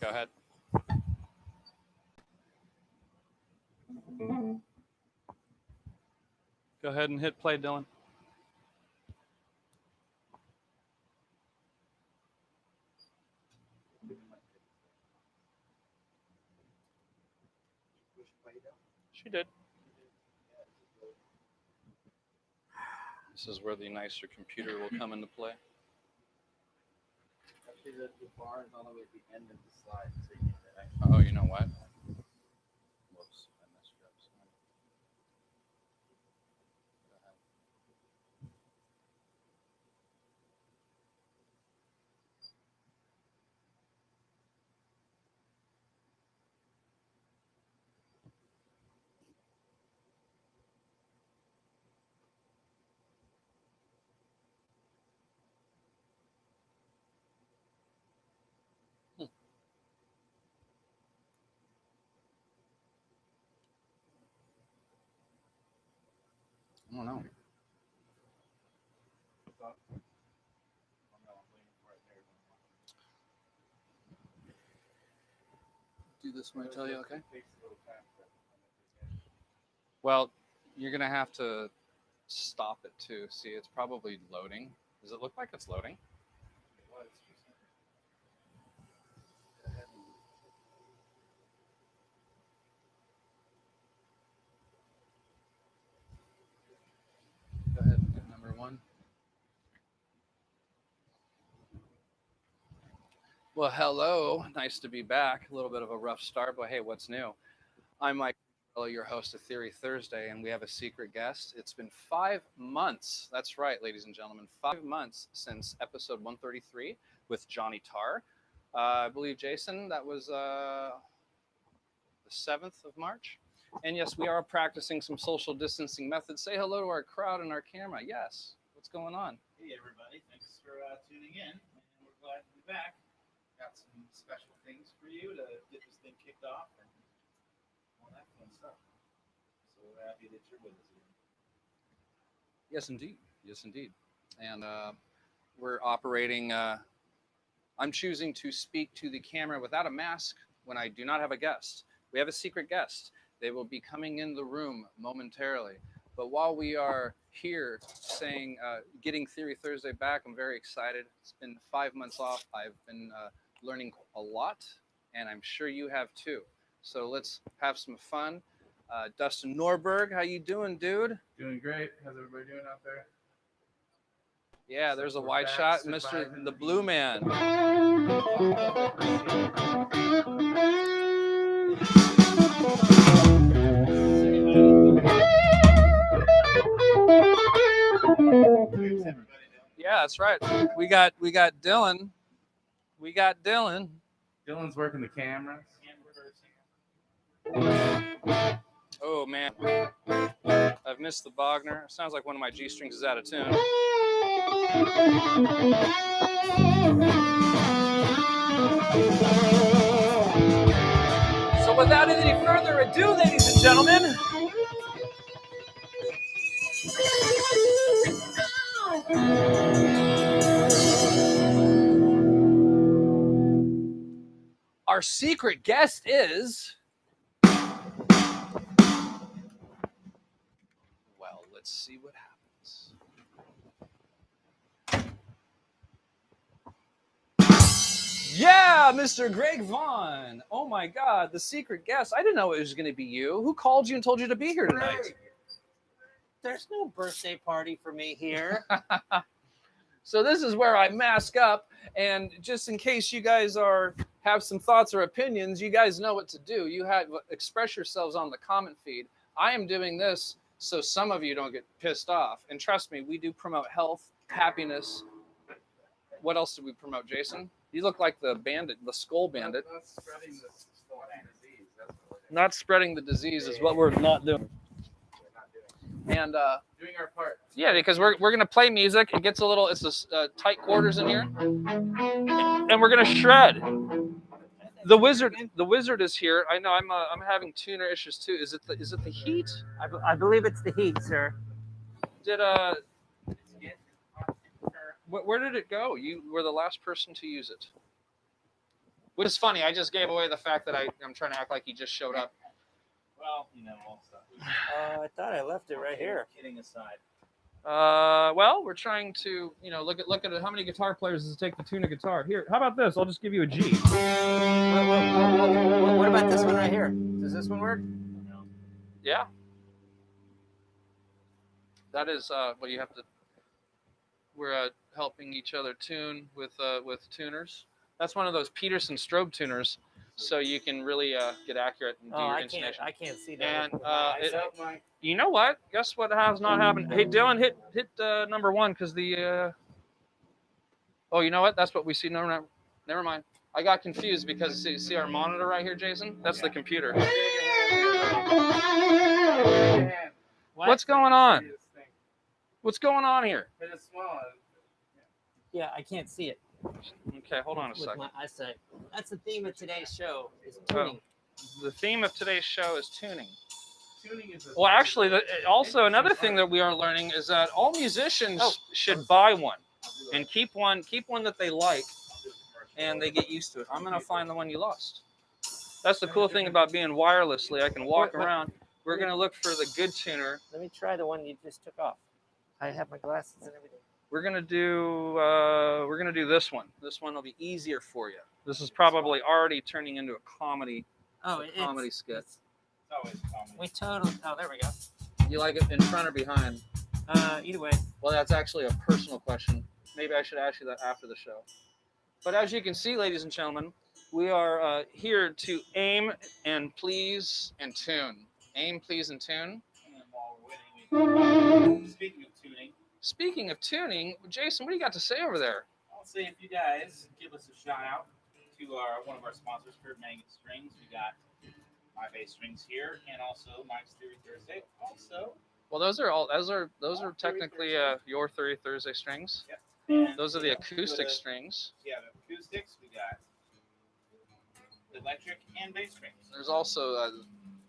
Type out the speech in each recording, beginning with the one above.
Go ahead. Go ahead and hit play, Dylan. She did. This is where the nicer computer will come into play. Actually, the bar is all the way at the end of the slide. So you get Oh, you know what? Whoops, I messed it up. I don't know. Do this when I tell you, okay? Well, you're going to have to stop it too. See, it's probably loading. Does it look like it's loading? Go ahead and hit number 1. Well, hello. Nice to be back. A little bit of a rough start, but hey, what's new? I'm Mike, your host of Theory Thursday, and we have a secret guest. It's been 5 months. That's right, ladies and gentlemen. 5 months since episode 133 with Johnny Tarr. I believe, Jason, that was the 7th of March. And yes, we are practicing some social distancing methods. Say hello to our crowd and our camera. Yes. What's going on? Hey, everybody. Thanks for tuning in. And we're glad to be back. Got some special things for you to get this thing kicked off and all that fun stuff. So we're happy that you're with us here. Yes, indeed. Yes, indeed. And we're operating. I'm choosing to speak to the camera without a mask when I do not have a guest. We have a secret guest. They will be coming in the room momentarily. But while we are here saying, getting Theory Thursday back, I'm very excited. It's been 5 months off. I've been learning a lot, and I'm sure you have too. So let's have some fun. Dustin Norberg, how you doing, dude? Doing great. How's everybody doing out there? Yeah, there's a wide shot, Mr. The Blue Man. Yeah, that's right. We got Dylan. We got Dylan. Dylan's working the cameras. Oh man, I've missed the Bogner. Sounds like one of my G strings is out of tune. So without any further ado, ladies and gentlemen, our secret guest is... Well, let's see what happens. Yeah, Mr. Greg Vaughn. Oh my God, the secret guest. I didn't know it was going to be you. Who called you and told you to be here tonight? There's no birthday party for me here. So this is where I mask up, and just in case you guys have some thoughts or opinions, you guys know what to do. You express yourselves on the comment feed. I am doing this so some of you don't get pissed off. And trust me, we do promote health, happiness. What else do we promote, Jason? You look like the bandit, the skull bandit. Not spreading the disease. That's what we're Not spreading the disease is what we're not doing. And doing our part. yeah, because we're gonna play music. It gets a little. It's a tight quarters in here, and we're gonna shred. The wizard is here. I know. I'm having tuner issues too. Is it the heat? I believe it's the heat, sir. Did where did it go? You were the last person to use it. Which is funny. I just gave away the fact that I'm trying to act like he just showed up. Well, you know, all stuff. I thought I left it right here. Kidding aside. Well, we're trying to, look at how many guitar players does it take to tune a guitar. Here, how about this? I'll just give you a G. What about this one right here? Does this one work? No. Yeah. That is what you have to. We're helping each other tune with tuners. That's one of those Peterson strobe tuners, so you can really get accurate and do your intonation. I can't see that. And Mike. you know what? Guess what has not happened? Hey, Dylan, hit number one because the. Oh, you know what? That's what we see. Never mind. I got confused because see our monitor right here, Jason? That's the computer. What's going on? What's going on here? Hit it small. Yeah, I can't see it Okay, hold on a with second. my eyesight. That's the theme of today's show. Is tuning. The theme of today's show is tuning. Tuning is Well, actually, also another thing that we are learning is that all musicians should buy one and keep one that they like, and they get used to it. I'm gonna find the one you lost. That's the cool thing about being wirelessly. I can walk around. We're gonna look for the good tuner. Let me try the one you just took off. I have my glasses and everything. We're gonna do this one. This one will be easier for you. This is probably already turning into a comedy skit. It's always common. We totally. Oh, there we go. You like it in front or behind? Either way. Well, that's actually a personal question. Maybe I should ask you that after the show. But as you can see, ladies and gentlemen, we are here to aim and please and tune. Aim, please, and tune. And while we're waiting, Speaking of tuning, Speaking of tuning, Jason, what do you got to say over there? I'll say if you guys give us a shout out to one of our sponsors, Kurt Mangan Strings. We got my bass strings here, and also Mike's Theory Thursday. Also, Well, those are technically your 30 Thursday strings. yep. And Those are the we acoustic go to- strings. Yeah, the acoustics. We got the electric and bass strings. There's also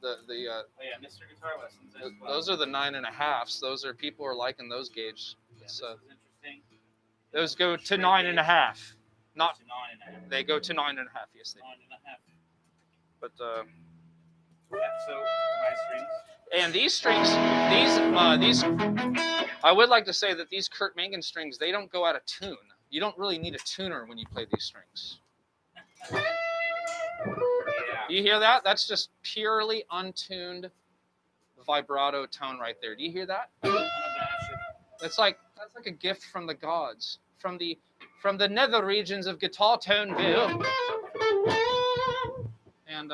Oh yeah, Mr. Guitar Lessons as well. those are the 9.5s. Those are people are liking those gauges. Yeah, It's, this is interesting. those go to Straight 9.5. Not to 9.5. they go to 9.5. Yes, they. 9.5. But Yeah, so my strings. and these strings, these, I would like to say that these Kurt Mangan strings, they don't go out of tune. You don't really need a tuner when you play these strings. Yeah. You hear that? That's just purely untuned vibrato tone right there. Do you hear that? That's like a gift from the gods, from the nether regions of Guitar Toneville. And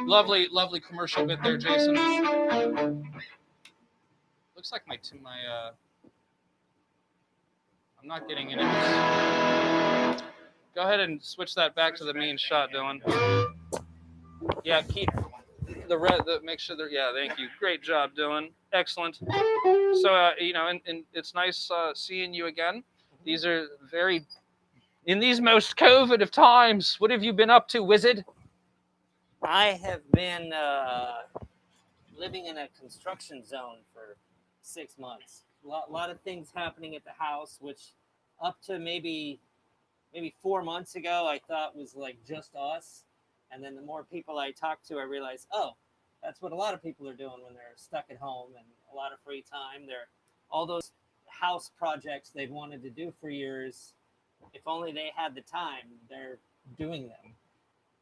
lovely commercial bit there, Jason. Looks like my I'm not getting any. Go ahead and switch that back to the main shot, Dylan. Yeah, keep the red. Make sure that. Yeah, thank you. Great job, Dylan. Excellent. So and it's nice seeing you again. These are in these most COVID of times. What have you been up to, Wizard? I have been living in a construction zone for 6 months. A lot of things happening at the house, which up to maybe 4 months ago, I thought was like just us. And then the more people I talked to, I realized, oh, that's what a lot of people are doing when they're stuck at home and a lot of free time. They're all those house projects they've wanted to do for years. If only they had the time, they're doing them.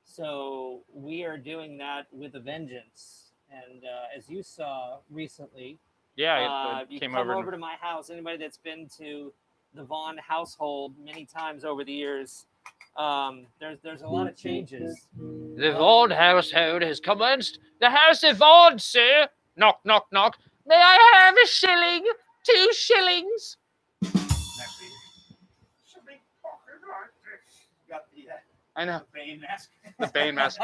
So we are doing that with a vengeance. And as you saw recently, Yeah, you came come over. over to my house. Anybody that's been to the Vaughn household many times over the years, there's a lot of changes. The Vaughn household has commenced. The house of Vaughn, sir. Knock, knock, knock. May I have a shilling? 2 shillings. Actually, should be talking like this. Got the I know. Bane mask. The Bane mask.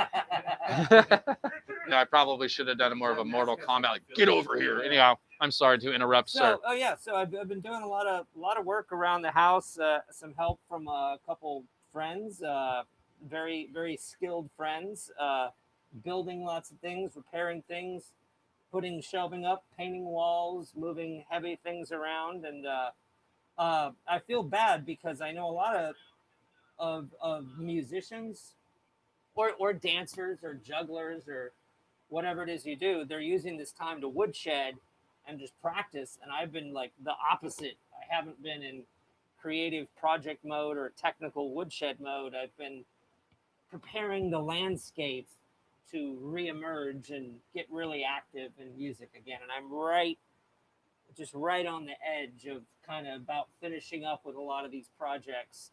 No, I probably should have done more of a Mortal Kombat. Like, get over here. Anyhow, I'm sorry to interrupt, sir. So I've been doing a lot of work around the house. Some help from a couple friends, very very skilled friends, building lots of things, repairing things, putting shelving up, painting walls, moving heavy things around, and I feel bad because I know a lot of of musicians or dancers or jugglers or whatever it is you do, they're using this time to woodshed and just practice. And I've been like the opposite. I haven't been in creative project mode or technical woodshed mode. I've been preparing the landscape to reemerge and get really active in music again. And I'm just right on the edge of kind of about finishing up with a lot of these projects.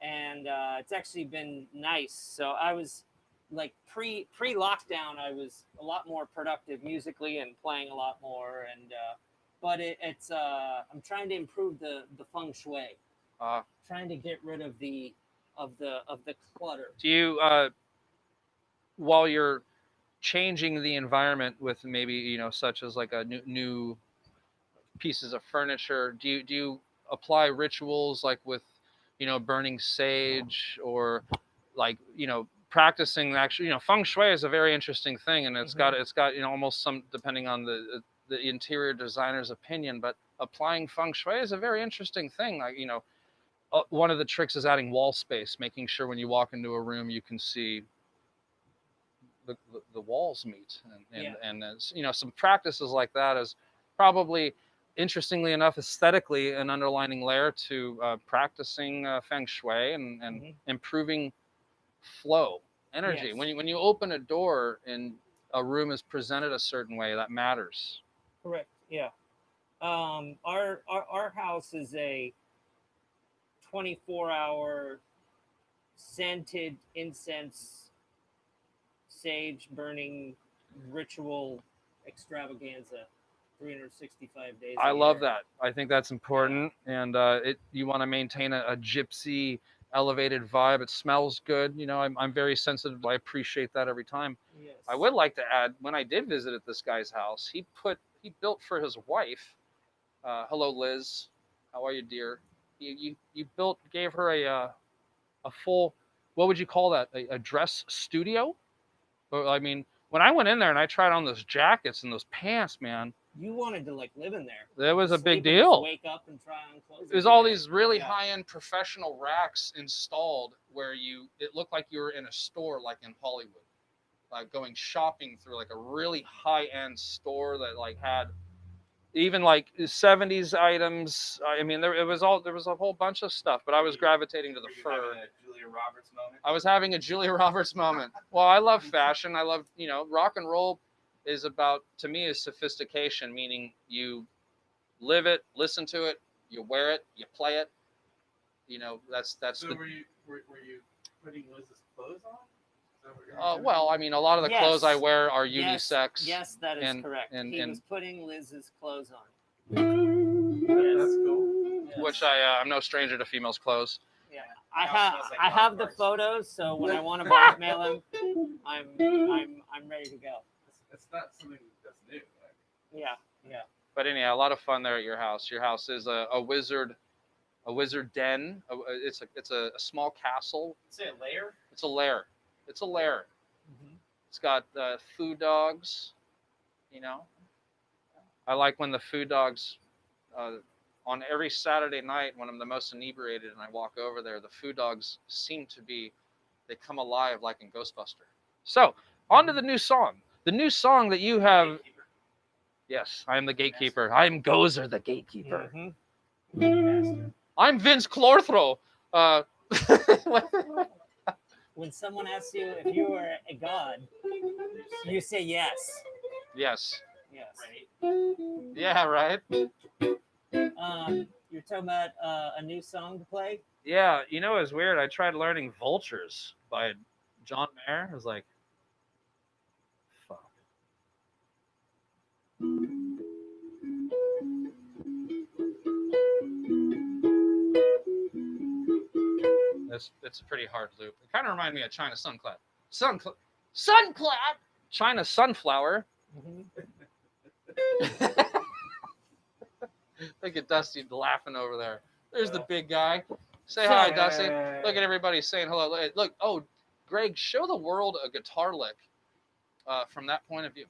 And it's actually been nice. So I was like pre-lockdown, I was a lot more productive musically and playing a lot more. And but it's I'm trying to improve the feng shui. Trying to get rid of the clutter. Do you while you're changing the environment with maybe such as like a new pieces of furniture, do you apply rituals like with burning sage or like practicing actually feng shui is a very interesting thing, and it's got almost some, depending on the interior designer's opinion, but applying feng shui is a very interesting thing. Like one of the tricks is adding wall space, making sure when you walk into a room you can see the walls meet, and some practices like that is probably, interestingly enough, aesthetically an underlining layer to practicing feng shui and improving flow energy. Yes. When you open a door and a room is presented a certain way, that matters. Correct. Yeah. Our house is a 24-hour scented incense sage burning ritual extravaganza, 365 days. I love that. I think that's important, and you want to maintain a gypsy elevated vibe. It smells good. I'm very sensitive. I appreciate that every time. Yes. I would like to add, when I did visit at this guy's house, he built for his wife. Hello, Liz. How are you, dear? You gave her a full, what would you call that? A dress studio? I mean, when I went in there and I tried on those jackets and those pants, man, you wanted to like live in there. It was a big Sleep and deal. just wake up and try on clothes. There's all these really high-end professional racks installed where it looked like you were in a store, like in Hollywood, like going shopping through like a really high-end store that like had even like 70s items. I mean, there was a whole bunch of stuff, but I was gravitating to the fur. Having a Julia Roberts moment? I was having a Julia Roberts moment. Well, I love fashion. I love, rock and roll is about, to me, is sophistication, meaning you live it, listen to it, you wear it, you play it. That's So the. were you putting Liz's clothes on? Well, I mean, a lot of the clothes I wear are unisex. Yes, that is correct. He was putting Liz's clothes on. That's cool. Yes. Which I'm no stranger to females' clothes. Yeah, I have the photos, so when I want to blackmail him, I'm ready to go. It's not something that's new. Like. Yeah. But anyhow, a lot of fun there at your house. Your house is a wizard den. It's a small castle. Say a layer? It's a lair. It's a lair. Mm-hmm. It's got food dogs. I like when the food dogs, on every Saturday night when I'm the most inebriated and I walk over there, the food dogs they come alive like in Ghostbuster. So, on to the new song. The new song that you have. Gatekeeper. Yes, I am the gatekeeper. I am Gozer, the gatekeeper. Mm-hmm. I'm Vince Clorthrow. When someone asks you if you are a god, you say yes. Yes. Yes. Right. Yeah, right? You're talking about a new song to play? Yeah, it was weird. I tried learning Vultures by John Mayer. I was like, fuck. It's a pretty hard loop. It kind of reminded me of China Sunclad. Sunclad! China Sunflower. Mm-hmm. Look at Dusty laughing over there. There's the big guy. Say hi, Dusty. Look at everybody saying hello. Look, oh, Greg, show the world a guitar lick from that point of view.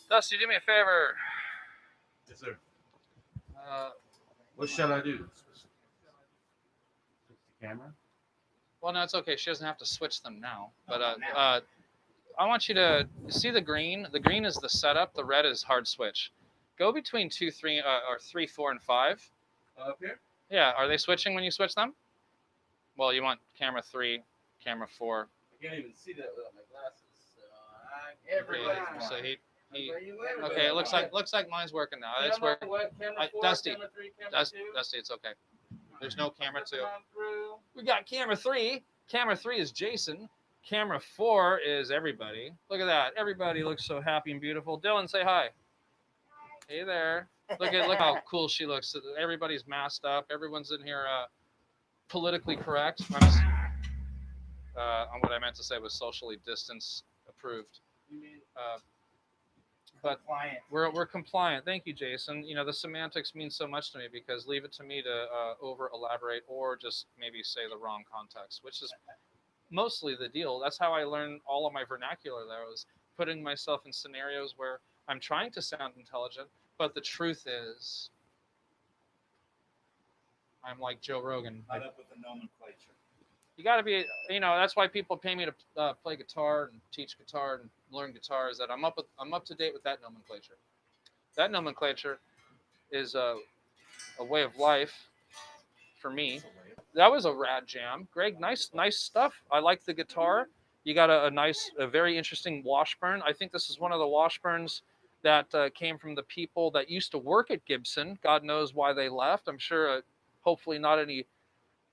Dusty, do me a favor. Yes, sir. Uh, What shall I do? Switch the camera? well, no, it's okay. She doesn't have to switch them now. But not now. I want you to see the green. The green is the setup. The red is hard switch. Go between 2, 3, or 3, 4, and 5. Up here? Yeah. Are they switching when you switch them? Well, you want camera 3, camera 4. I can't even see that without my glasses. So Everybody's Okay, so blind. okay. It looks like mine's working now. It's working. What? Camera 4, Dusty, camera 3, camera 2? Dusty, it's okay. There's no camera 2. Looking on through. We got camera 3. Camera 3 is Jason. Camera 4 is everybody. Look at that. Everybody looks so happy and beautiful. Dylan, say hi. Hey there. Look how cool she looks. Everybody's masked up. Everyone's in here politically correct. What I meant to say was socially distance approved. You mean But Compliant. we're compliant. Thank you, Jason. You know, the semantics mean so much to me because leave it to me to over elaborate or just maybe say the wrong context, which is mostly the deal. That's how I learned all of my vernacular there, was putting myself in scenarios where I'm trying to sound intelligent, but the truth is I'm like Joe Rogan. Not up with the nomenclature. You got to be, that's why people pay me to play guitar and teach guitar and learn guitar. Is that I'm up to date with that nomenclature. That nomenclature is a way of life for me. That was a rad jam, Greg. Nice stuff. I like the guitar. You got a very interesting Washburn. I think this is one of the Washburns that came from the people that used to work at Gibson. God knows why they left. I'm sure, hopefully not any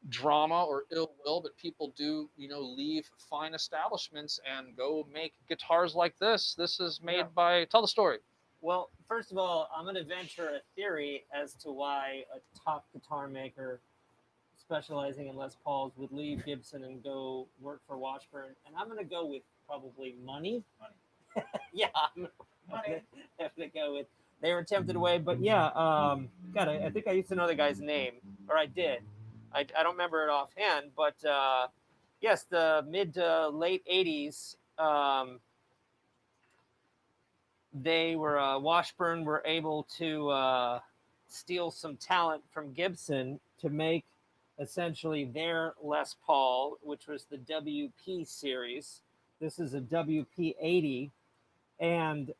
drama or ill will, but people do, leave fine establishments and go make guitars like this. This is made by. Tell the story. Well, first of all, I'm going to venture a theory as to why a top guitar maker specializing in Les Pauls would leave Gibson and go work for Washburn. And I'm going to go with probably money. Yeah, I'm going to go with they were tempted away. But yeah, God, I think I used to know the guy's name, or I did. I don't remember it offhand, but yes, the mid to late 80s, Washburn were able to steal some talent from Gibson to make essentially their Les Paul, which was the WP series. This is a WP80. And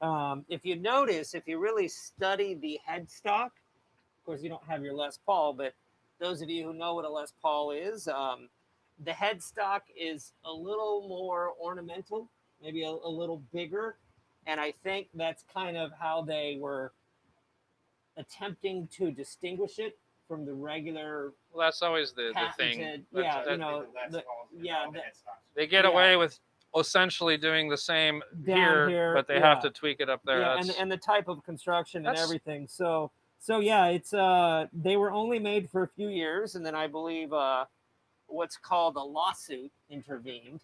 if you notice, if you really study the headstock, of course, you don't have your Les Paul, but those of you who know what a Les Paul is, the headstock is a little more ornamental, maybe a little bigger. And I think that's kind of how they were attempting to distinguish it from the regular. Well, that's always the thing. They get away with essentially doing the same here, but they have to tweak it up there. Yeah, and the type of construction and everything. So yeah, it's they were only made for a few years, and then I believe what's called a lawsuit intervened,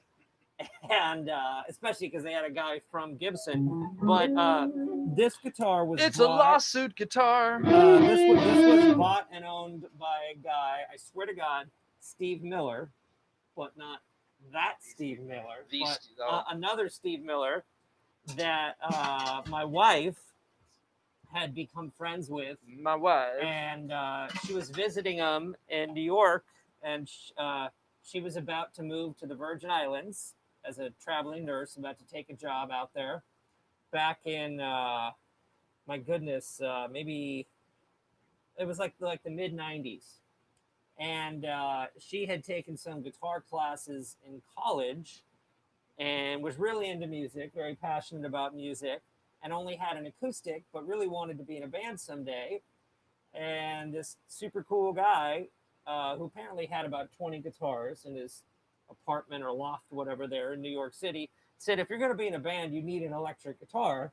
and especially because they had a guy from Gibson. But this guitar was a lawsuit guitar. This was bought and owned by a guy, I swear to God, Steve Miller, but not that Steve Miller, but another Steve Miller that my wife had become friends with. My wife. And she was visiting him in New York, and she was about to move to the Virgin Islands as a traveling nurse, about to take a job out there. Back in, my goodness, maybe it was like the mid 90s. And she had taken some guitar classes in college and was really into music, very passionate about music, and only had an acoustic, but really wanted to be in a band someday. And this super cool guy, who apparently had about 20 guitars in his apartment or loft, whatever, there in New York City, said, if you're going to be in a band, you need an electric guitar.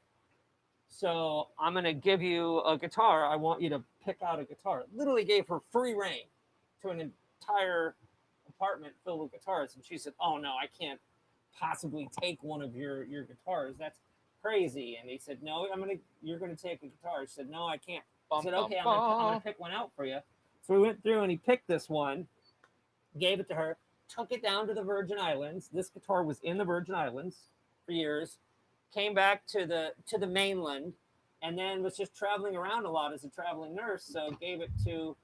So I'm going to give you a guitar. I want you to pick out a guitar. Literally gave her free reign to an entire apartment filled with guitars. And she said, oh, no, I can't possibly take one of your guitars. That's crazy. And he said, no, you're going to take a guitar. She said, no, I can't. I said, okay, I'm going to pick one out for you. So we went through and he picked this one, gave it to her, took it down to the Virgin Islands. This guitar was in the Virgin Islands for years, came back to the mainland, and then was just traveling around a lot as a traveling nurse. So gave it to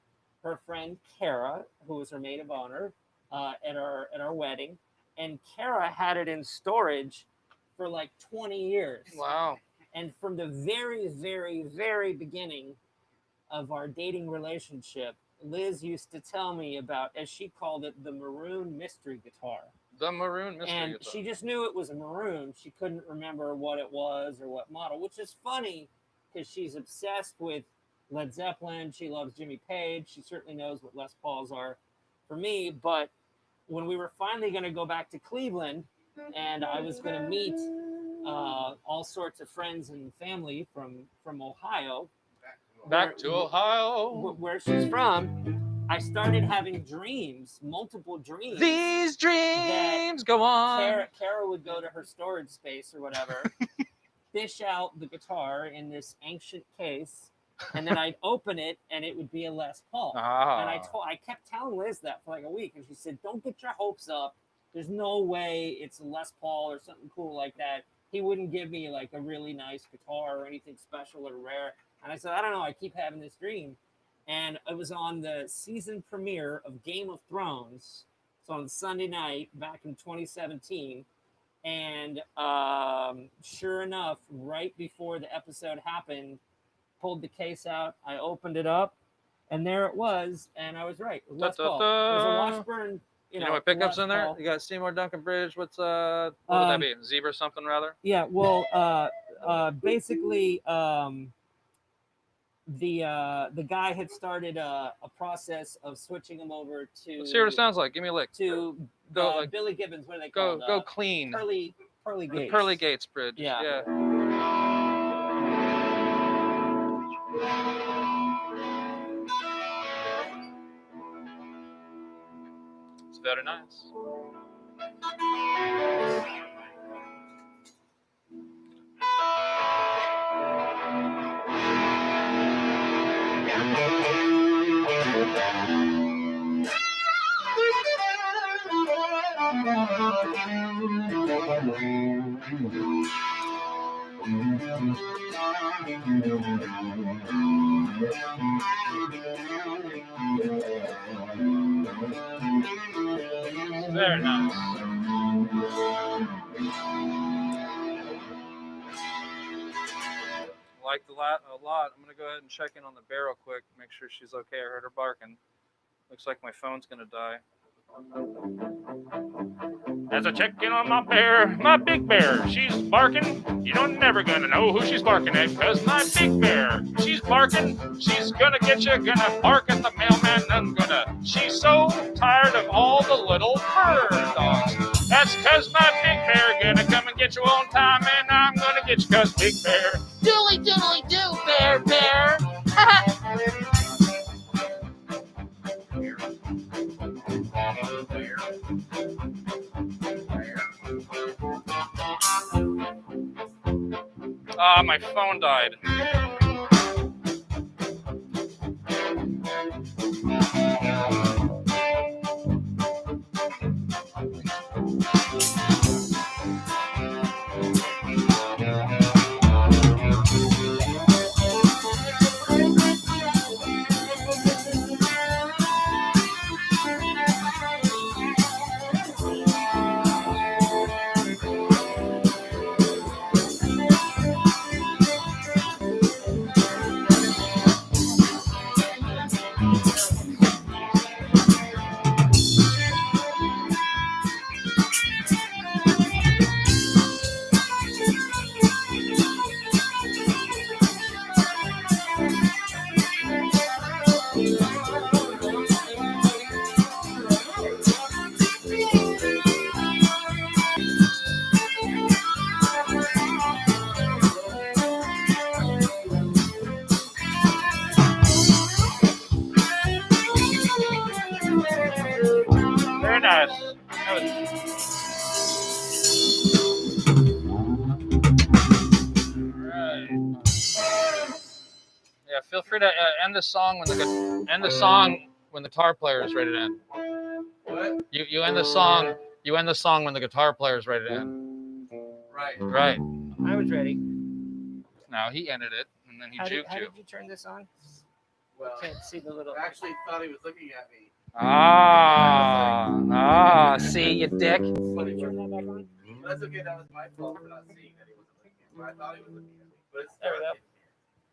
her friend Kara, who was her maid of honor, at our wedding. And Kara had it in storage for like 20 years. Wow. And from the very, very, very beginning of our dating relationship, Liz used to tell me about, as she called it, the maroon mystery guitar. The maroon mystery and guitar. She just knew it was a maroon. She couldn't remember what it was or what model, which is funny because she's obsessed with Led Zeppelin. She loves Jimmy Page. She certainly knows what Les Pauls are for me. But when we were finally going to go back to Cleveland and I was going to meet all sorts of friends and family from Ohio, back to Ohio, where she's from, I started having dreams, multiple dreams. These dreams go on. Kara would go to her storage space or whatever, fish out the guitar in this ancient case, and then I'd open it and it would be a Les Paul. Ah. And I kept telling Liz that for like a week, and she said, "Don't get your hopes up. There's no way it's a Les Paul or something cool like that. He wouldn't give me like a really nice guitar or anything special or rare." And I said, I don't know, I keep having this dream. And it was on the season premiere of Game of Thrones. So on Sunday night back in 2017, and sure enough, right before the episode happened, pulled the case out. I opened it up, and there it was, and I was right. It was Les Paul. It was a Washburn. You know what pickups Les in there? Paul. You got Seymour Duncan Bridge. What would that be? Zebra something rather? Yeah. Well, basically, the guy had started a process of switching him over to. Let's hear what it sounds like. Give me a lick. To Go Billy Gibbons. What do they go call it? go clean. Pearly The Gates. Pearly Gates Bridge. Yeah. It's very nice. Very nice. Like the lot a lot. I'm gonna go ahead and check in on the bear real quick, make sure she's okay. I heard her barking. Looks like my phone's gonna die. As I check in on my bear, my big bear, she's barking. You're never gonna know who she's barking at, because my big bear, she's barking. She's gonna get you, gonna bark at the mailman, and she's so tired of all the little bird dogs. That's because my big bear gonna come and get you on time, and I'm gonna get you, because big bear. Doodly doodly do, bear, bear. Ah, my phone died. Very nice. Alright. Yeah, feel free to end the song when the guitar player is ready to end. What? You end the song. You end the song when the guitar player is ready to end. Right. Right. I was ready. Now he ended it, and then he How juked did you. you turn this on? Well, Can't see the little. I actually thought he was looking at me. See you, dick. Funny, Turn that back on. that's okay. That was my fault for not seeing that he wasn't looking at me. But I thought he was looking at me. But it's There we go.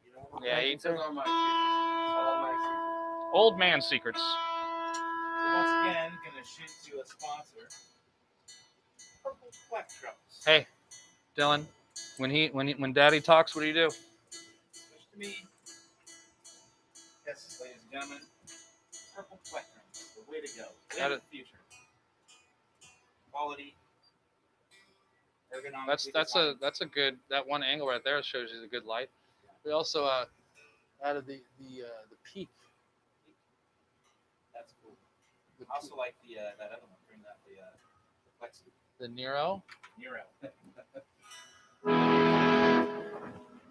You know, Yeah, he it's all my secrets. All my secrets. old man secrets. Once again, gonna shoot to a sponsor. Purple Plectrums. Hey, Dylan, when Daddy talks, what do you do? Switch to me. Yes, ladies and gentlemen. Purple Plectrums. The way to go. That In is- the future. Quality. Ergonomically That's a good, that one angle right there shows you the good light. We also added the peak. That's cool. I also like the that other one. Bring that the Plexi. The Nero. Nero.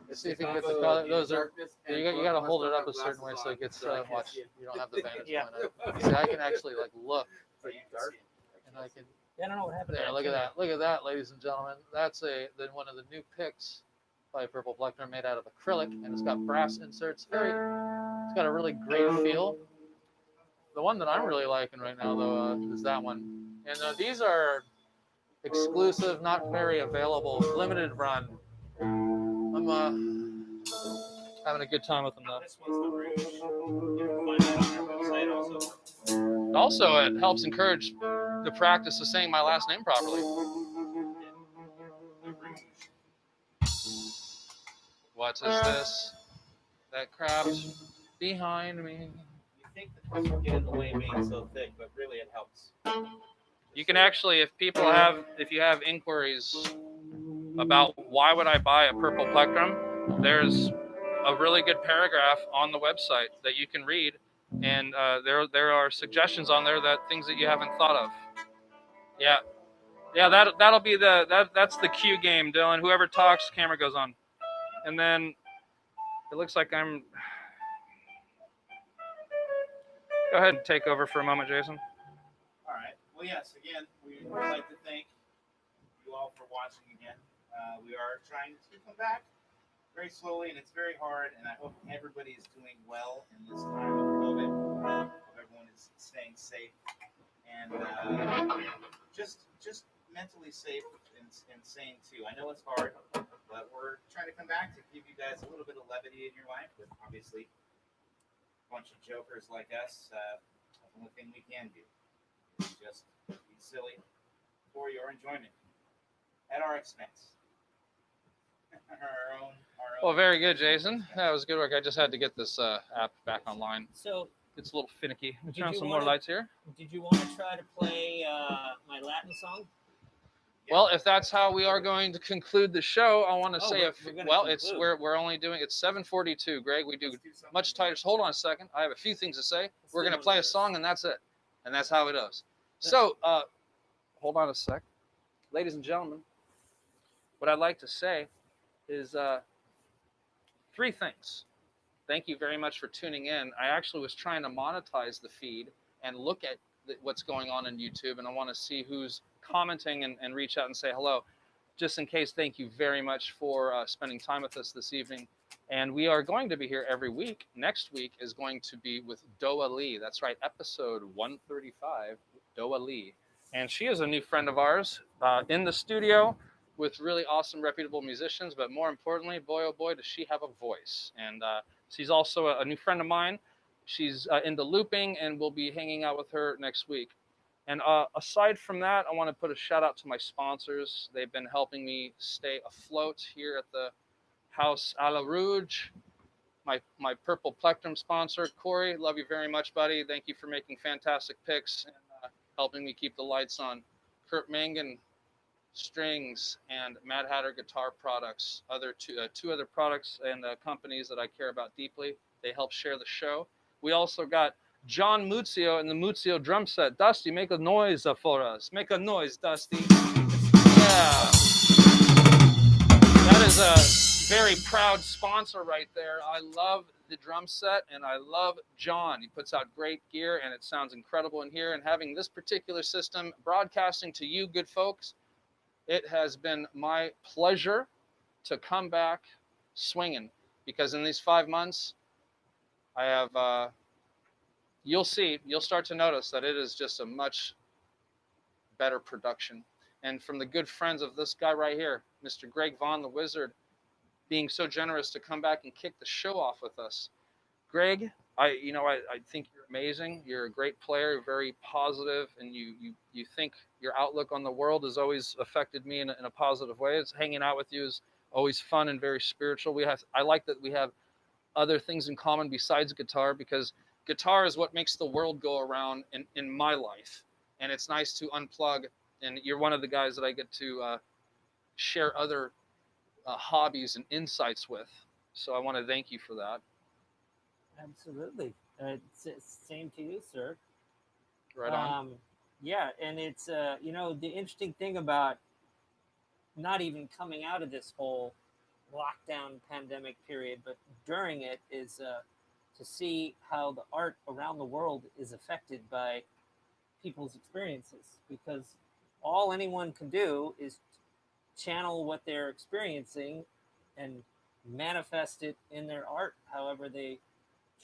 Let's see if you can get the color. Those are you got to hold it up a certain way so it gets watch. You don't have the vantage Yeah. point. See, I can actually like look, and I can. Yeah, I don't know what happened There, there. look at that. Look at that, ladies and gentlemen. That's one of the new picks by Purple Plectrum, made out of acrylic, and it's got brass inserts. It's got a really great feel. The one that I'm really liking right now, though, is that one. And these are exclusive, not very available, limited run. I'm having a good time with them, though. This one's the Rouge. You can find it on our website also. Also, it helps encourage the practice of saying my last name properly. The Rouge. What is this? That crap's behind me. You think the push would get in the way being so thick, but really it helps. You can actually, if you have inquiries about why would I buy a purple plectrum, there's a really good paragraph on the website that you can read, and there are suggestions on there that things that you haven't thought of. Yeah, that'll be that's the cue game, Dylan. Whoever talks, camera goes on, and then it looks like I'm. Go ahead and take over for a moment, Jason. All right. Well, yes, again, we would like to thank you all for watching again. We are trying to come back very slowly, and it's very hard, and I hope everybody is doing well in this time of COVID. Hope everyone is staying safe and just mentally safe and sane, too. I know it's hard, but we're trying to come back to give you guys a little bit of levity in your life with, obviously, a bunch of jokers like us. The only thing we can do is just be silly for your enjoyment at our expense. our own Well, very good, Jason. That was good work. I just had to get this app back online. So, It's a little finicky. Let me Did turn on you some wanna- more lights here. did you want to try to play my Latin song? Well, if that's how we are going to conclude the show, I want to Oh, say we're gonna it's conclude. we're only doing it's 7:42. Greg, we do Let's do something much tighter. Hold on a second. I have a few things to say. Let's We're do going to one play of a those. song, and that's it. And that's how it is. So, hold on a sec. Ladies and gentlemen, what I'd like to say is three things. Thank you very much for tuning in. I actually was trying to monetize the feed and look at what's going on in YouTube, and I want to see who's commenting and reach out and say hello. Just in case, thank you very much for spending time with us this evening. And we are going to be here every week. Next week is going to be with Doa Lee. That's right, episode 135, Doa Lee. And she is a new friend of ours in the studio with really awesome, reputable musicians. But more importantly, boy, oh boy, does she have a voice. And she's also a new friend of mine. She's into looping, and we'll be hanging out with her next week. And aside from that, I want to put a shout out to my sponsors. They've been helping me stay afloat here at the House à la Rouge. My Purple Plectrum sponsor, Corey, love you very much, buddy. Thank you for making fantastic picks and helping me keep the lights on. Kurt Mangan strings and Mad Hatter guitar products, two other products and companies that I care about deeply. They help share the show. We also got John Muzio and the Muzio drum set. Dusty, make a noise for us. Make a noise, Dusty. Yeah. That is a very proud sponsor right there. I love the drum set, and I love John. He puts out great gear, and it sounds incredible in here. And having this particular system broadcasting to you good folks, it has been my pleasure to come back swinging, because in these 5 months, I have... you'll start to notice that it is just a much better production. And from the good friends of this guy right here, Mr. Greg Vaughn, the Wizard, being so generous to come back and kick the show off with us. Greg, I think you're amazing. You're a great player, very positive, and you think your outlook on the world has always affected me in a positive way. It's hanging out with you is always fun and very spiritual. I like that we have other things in common besides guitar, because guitar is what makes the world go around in my life. And it's nice to unplug. And you're one of the guys that I get to share other hobbies and insights with. So I want to thank you for that. Absolutely. Same to you, sir. Right on. Yeah, and it's, the interesting thing about not even coming out of this whole lockdown pandemic period, but during it is to see how the art around the world is affected by people's experiences, because all anyone can do is channel what they're experiencing and manifest it in their art however they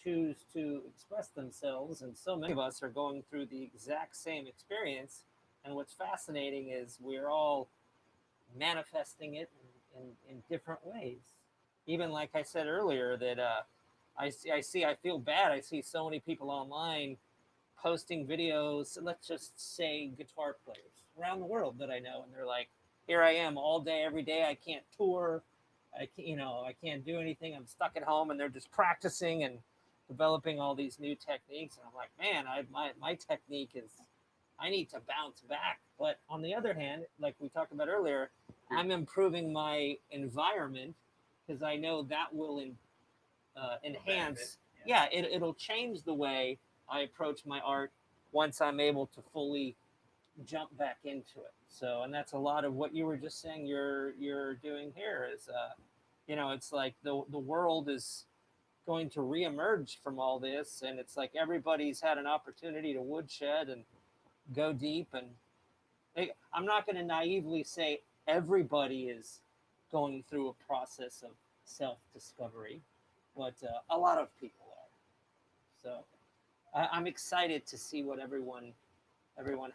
choose to express themselves, and so many of us are going through the exact same experience. And what's fascinating is we're all manifesting it in different ways. Even like I said earlier, that I feel bad. I see so many people online posting videos, let's just say guitar players around the world that I know, and they're like, here I am all day, every day. I can't tour. I can't do anything. I'm stuck at home, and they're just practicing and developing all these new techniques. And I'm like, man, my technique is, I need to bounce back. But on the other hand, like we talked about earlier, I'm improving my environment because I know that will enhance. Yeah, it'll change the way I approach my art once I'm able to fully jump back into it. So, and that's a lot of what you were just saying you're doing here is, it's like the world is going to reemerge from all this, and it's like everybody's had an opportunity to woodshed and go deep. And I'm not going to naively say everybody is going through a process of self-discovery, but a lot of people are. So I'm excited to see what everyone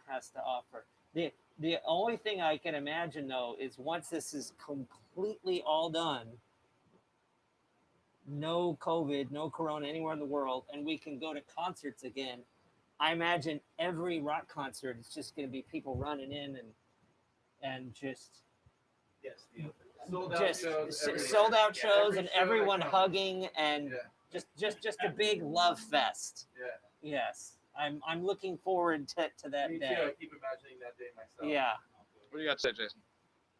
has to offer. The only thing I can imagine, though, is once this is completely all done, no COVID, no Corona anywhere in the world, and we can go to concerts again, I imagine every rock concert is just going to be people running in and just sold out shows, sold out shows, every and show everyone that comes. hugging and just a big love fest. Yeah. Yes, I'm looking forward to that Me day. too. I keep imagining that day myself. Yeah. What do you got to say, Jason?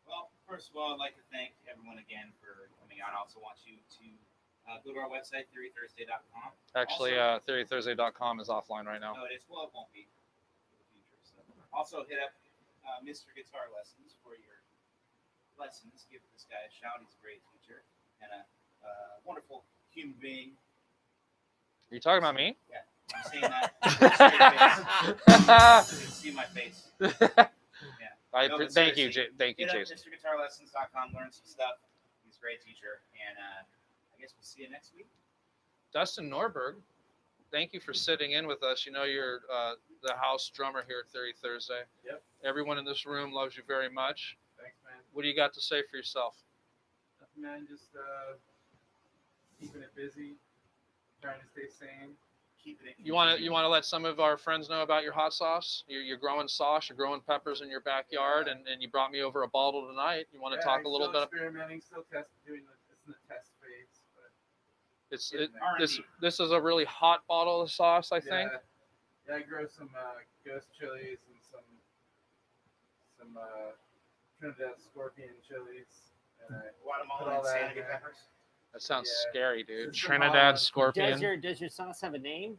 Well, first of all, I'd like to thank everyone again for coming out. I also want you to go to our website, theorythursday.com. Actually, Also, theorythursday.com is offline right now. no, it is. Well, it won't be for the future. So, also hit up Mr. Guitar Lessons for your lessons. Give this guy a shout. He's a great teacher and a wonderful human being. Are you talking about me? Yeah, I'm saying that. You can see my face. Thank you, seriously, thank you, Hit up Jason. MrGuitarLessons.com. Learn some stuff. He's a great teacher, and I guess we'll see you next week. Dustin Norberg, thank you for sitting in with us. You know you're the house drummer here at Theory Thursday. Yep. Everyone in this room loves you very much. Thanks, man. What do you got to say for yourself? Nothing, man. Just keeping it busy, trying to stay sane. Keeping it. You want to let some of our friends know about your hot sauce? You're growing sauce, you're growing peppers in your backyard, and you brought me over a bottle tonight. You want to talk a little bit? Experimenting, still doing it's in the test phase, but This is a really hot bottle of sauce, I think. Yeah, I grow some ghost chilies and some Trinidad scorpion chilies, and Guatemalan sandy peppers. That sounds Yeah. scary, dude. It's some Trinidad Holland. scorpion. Does your sauce have a name?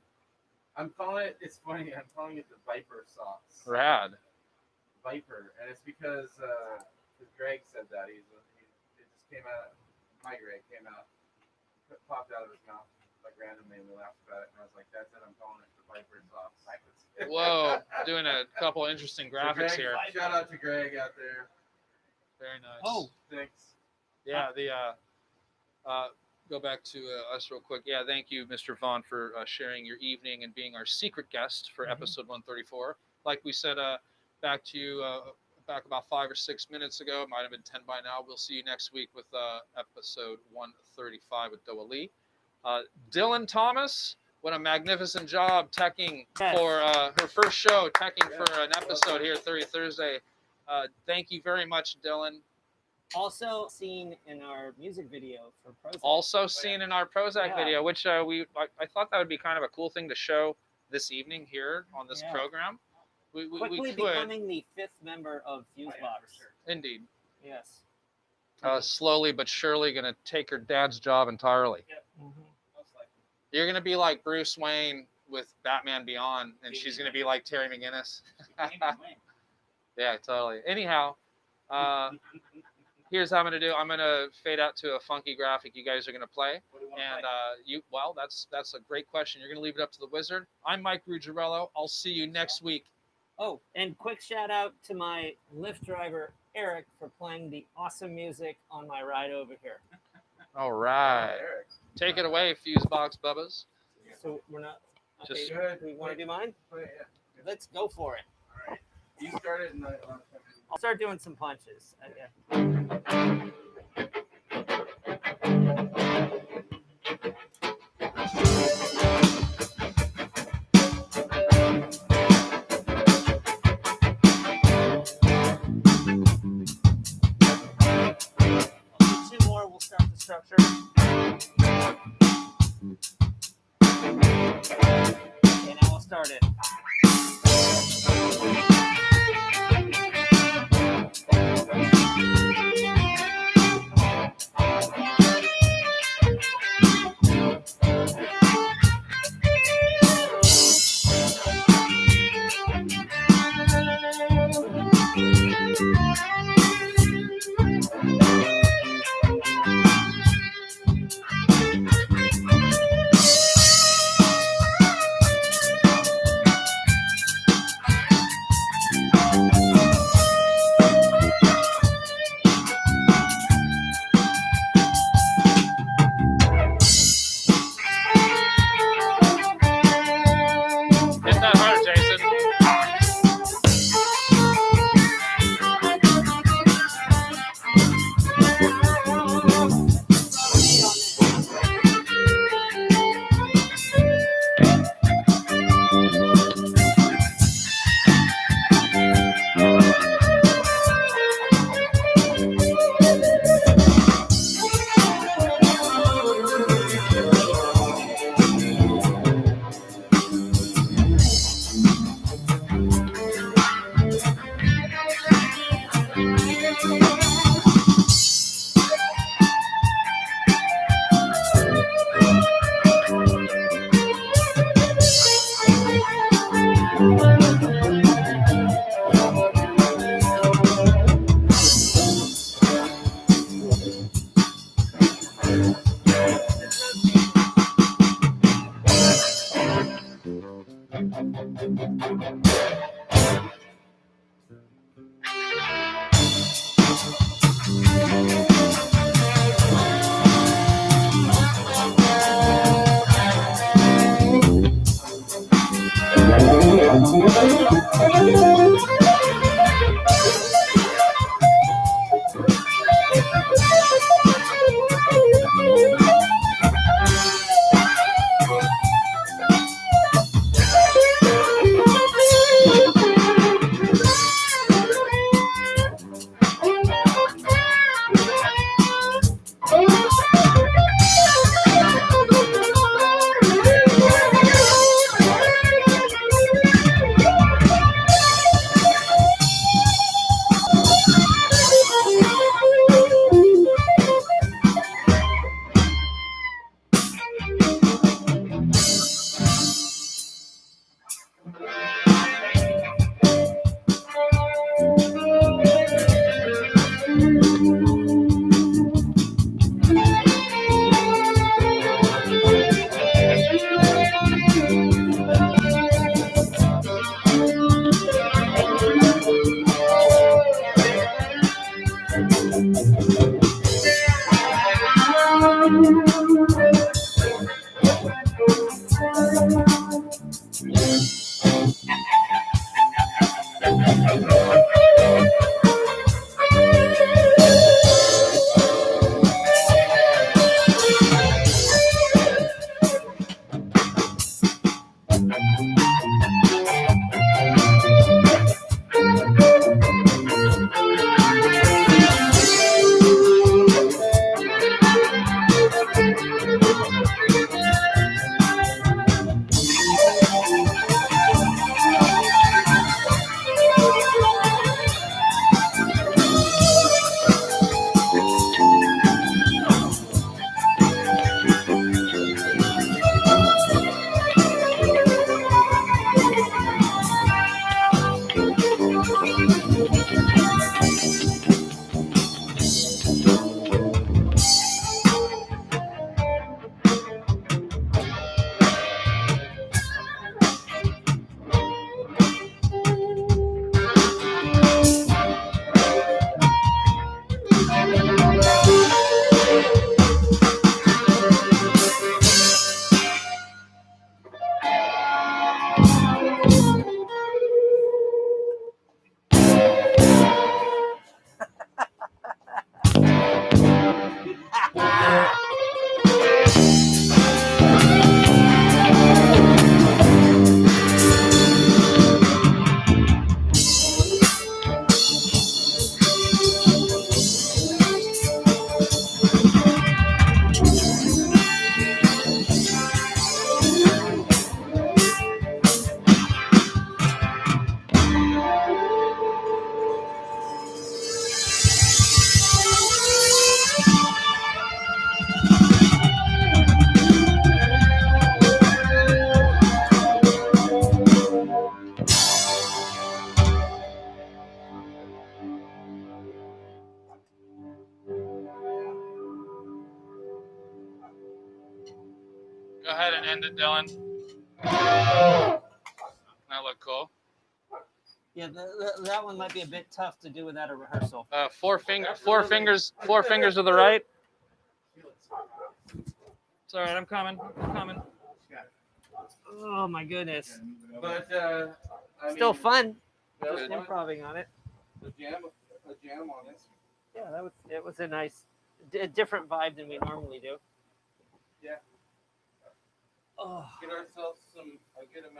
I'm calling it. It's funny. I'm calling it the Viper sauce. Rad. Viper, and it's because Greg said that it just came out. My Greg came out, popped out of his mouth like randomly, and we laughed about it. And I was like, "That's it. I'm calling it the Viper sauce." Whoa, doing a couple interesting graphics so Greg, here. Shout out to Greg out there. Very nice. Oh, Thanks. Yeah, go back to us real quick. Yeah, thank you, Mr. Vaughn, for sharing your evening and being our secret guest for episode 134. Like we said, back to you back about 5 or 6 minutes ago. It might have been 10 by now. We'll see you next week with episode 135 with Doa Lee. Dylan Thomas, what a magnificent job teching for her first show, teching for an episode here, 30 Thursday. Thank you very much, Dylan. Also seen in our music video for Prozac. Also seen in our Prozac Yeah. video, which I thought that would be kind of a cool thing to show this evening here on this program. We Quickly could. becoming the 5th member of Fusebox. Indeed. Yes. Slowly but surely going to take her dad's job entirely. You're going to be like Bruce Wayne with Batman Beyond, and she's going to be like Terry McGinnis. Yeah, totally. Anyhow, here's how I'm going to do. I'm going to fade out to a funky graphic you guys are going to play. And that's a great question. You're going to leave it up to the wizard. I'm Mike Ruggiero. I'll see you next week. Oh, and quick shout out to my Lyft driver, Eric, for playing the awesome music on my ride over here. All right. Take it away, Fusebox Bubbas. So we're not. Okay, Just- you want to do mine? Oh, yeah. Let's go for it. All right. You started and I'll start doing some punches. Okay. I'll do 2 more. We'll start the structure. Okay, now we'll start it. Hit that hard, Jason. Go ahead and end it, Dylan. That look cool. Yeah, that one might be a bit tough to do without a rehearsal. Four fingers to the right. It's all right. I'm coming. Oh my goodness. But Still fun. Good. Just improving on it. a jam on this. Yeah, it was a nice, a different vibe than we normally do. Yeah. Oh. Get ourselves some a good amount.